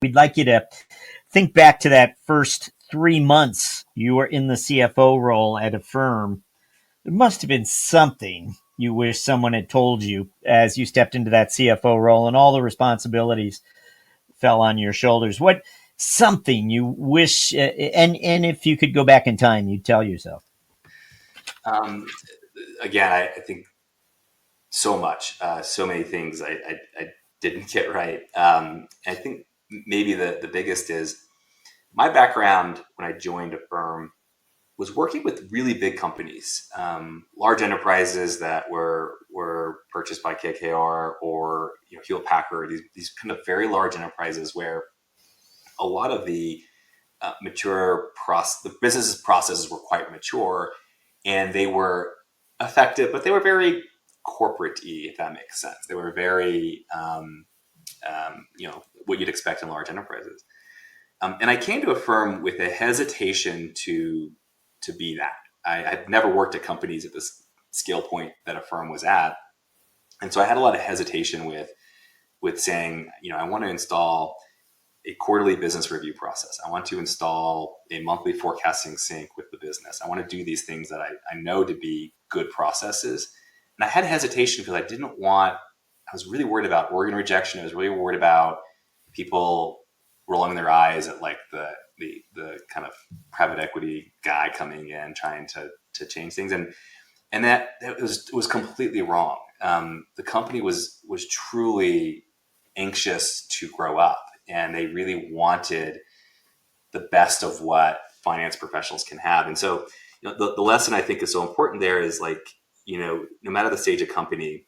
we'd like you to think back to that first 3 months you were in the CFO role at Affirm. There must have been something you wish someone had told you as you stepped into that CFO role and all the responsibilities fell on your shoulders. What something you wish, and if you could go back in time, you'd tell yourself? Um, Again, I think so much, so many things I didn't get right. I think maybe the biggest is my background when I joined a firm was working with really big companies, large enterprises that were purchased by KKR or Hewlett Packard. These kind of very large enterprises where a lot of the the business processes were quite mature, and they were effective, but they were very corporate-y, if that makes sense. They were very what you'd expect in large enterprises. And I came to a firm with a hesitation to be that. I'd never worked at companies at this scale point that a firm was at, and so I had a lot of hesitation with saying, I want to install a quarterly business review process. I want to install a monthly forecasting sync with the business. I want to do these things that I know to be good processes. And I had hesitation because I was really worried about organ rejection. I was really worried about people rolling their eyes at like the kind of private equity guy coming in trying to change things. And that was completely wrong. The company was truly anxious to grow up, and they really wanted the best of what finance professionals can have. And so, the lesson I think is so important there is like, no matter the stage of company,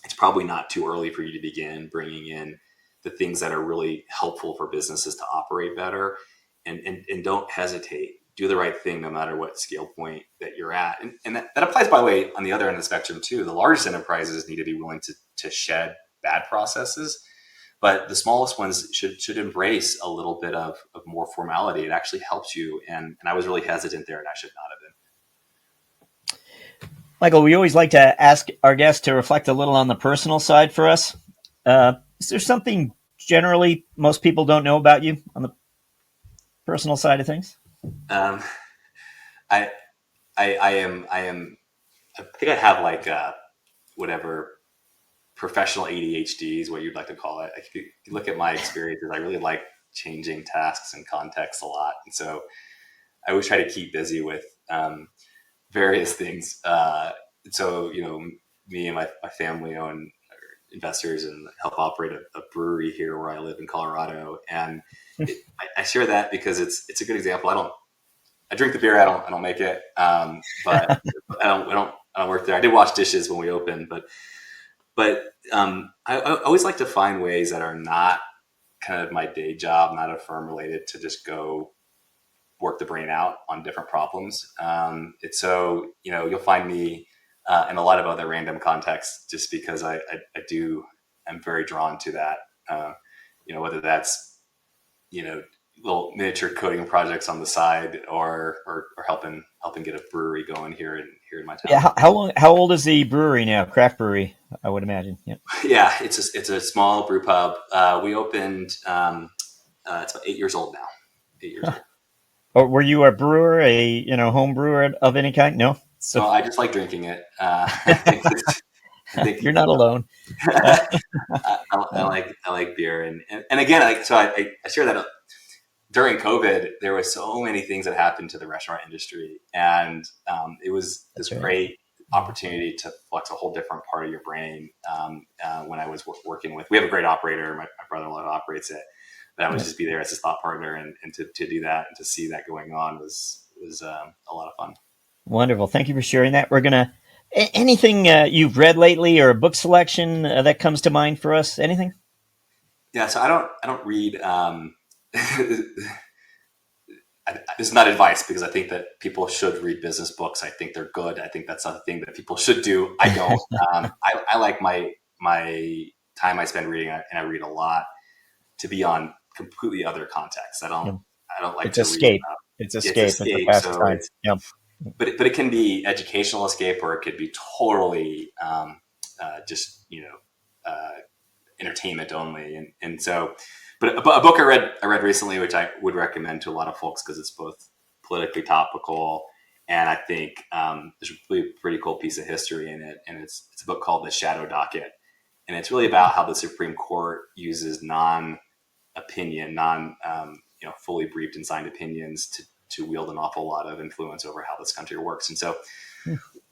it's probably not too early for you to begin bringing in the things that are really helpful for businesses to operate better, and don't hesitate. Do the right thing no matter what scale point that you're at. And that applies, by the way, on the other end of the spectrum too. The largest enterprises need to be willing to shed bad processes, but the smallest ones should embrace a little bit of more formality. It actually helps you. And I was really hesitant there, and I should not have been. Michael, we always like to ask our guests to reflect a little on the personal side for us. Is there something generally most people don't know about you on the personal side of things? Um, I, I think I have like whatever professional ADHD is what you'd like to call it. If you look at my experiences, I really like changing tasks and contexts a lot. And so I always try to keep busy with various things. So, me and my family own investors and help operate a brewery here where I live in Colorado. And I share that because it's a good example. I drink the beer. I don't make it. But I don't work there. I did wash dishes when we opened, but I always like to find ways that are not kind of my day job, not a firm related, to just go work the brain out on different problems. It's so, you'll find me in a lot of other random contexts just because I'm very drawn to that. Whether that's, little miniature coding projects on the side or helping get a brewery going here in my town. Yeah. How old is the brewery now? Craft brewery, I would imagine. Yeah. Yeah, it's a small brew pub. We opened. It's about 8 years old now. 8 years old. Or were you a brewer, home brewer of any kind? No. So I just like drinking it. You're not alone. I like beer, and again, I share that. During COVID, there were so many things that happened to the restaurant industry, and it was this great opportunity to flex a whole different part of your brain. When I was working with, we have a great operator. My brother-in-law operates it, but I would just be there as his thought partner, and to do that and to see that going on was a lot of fun. Wonderful. Thank you for sharing that. We're gonna anything you've read lately or a book selection that comes to mind for us. Anything? Yeah, so I don't read. This is not advice because I think that people should read business books. I think they're good. I think that's a thing that people should do. I don't. I like my time I spend reading, and I read a lot, to be on completely other contexts. I don't like to escape. read. It's escape. It's a pastime. Yep. But it can be educational escape, or it could be totally just entertainment only. And so But a book I read recently, which I would recommend to a lot of folks because it's both politically topical and I think there's a really pretty cool piece of history in it. And it's a book called The Shadow Docket, and it's really about how the Supreme Court uses non-opinion, fully briefed and signed opinions to wield an awful lot of influence over how this country works. And so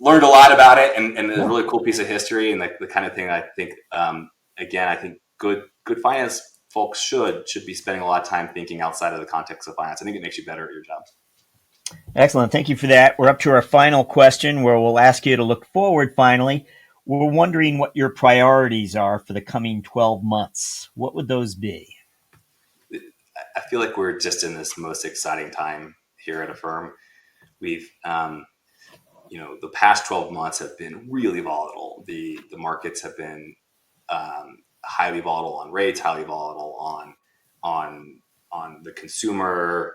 learned a lot about it, and it's a really cool piece of history, and the kind of thing I think, again, I think good finance folks should be spending a lot of time thinking outside of the context of finance. I think it makes you better at your job. Excellent. Thank you for that. We're up to our final question where we'll ask you to look forward finally. We're wondering what your priorities are for the coming 12 months. What would those be? I feel like we're just in this most exciting time here at Affirm. We've, the past 12 months have been really volatile. The markets have been highly volatile on rates, highly volatile on the consumer.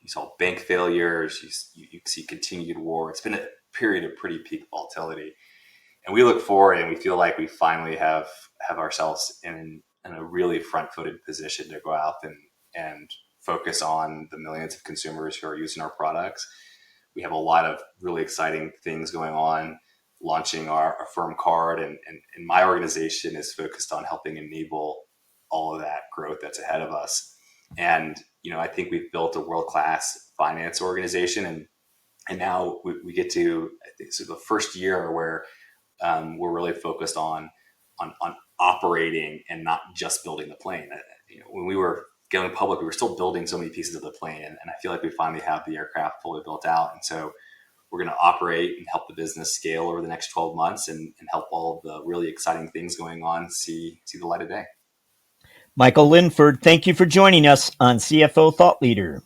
You saw bank failures. You see continued war. It's been a period of pretty peak volatility, and we look forward and we feel like we finally have ourselves in a really front-footed position to go out and focus on the millions of consumers who are using our products. We have a lot of really exciting things going on, launching our Affirm card, and my organization is focused on helping enable all of that growth that's ahead of us. And I think we've built a world-class finance organization, and now we get to, I think, so the first year where we're really focused on operating and not just building the plane. When we were going public, we were still building so many pieces of the plane, and I feel like we finally have the aircraft fully built out. And so we're going to operate and help the business scale over the next 12 months and help all of the really exciting things going on see the light of day. Michael Linford, thank you for joining us on CFO Thought Leader.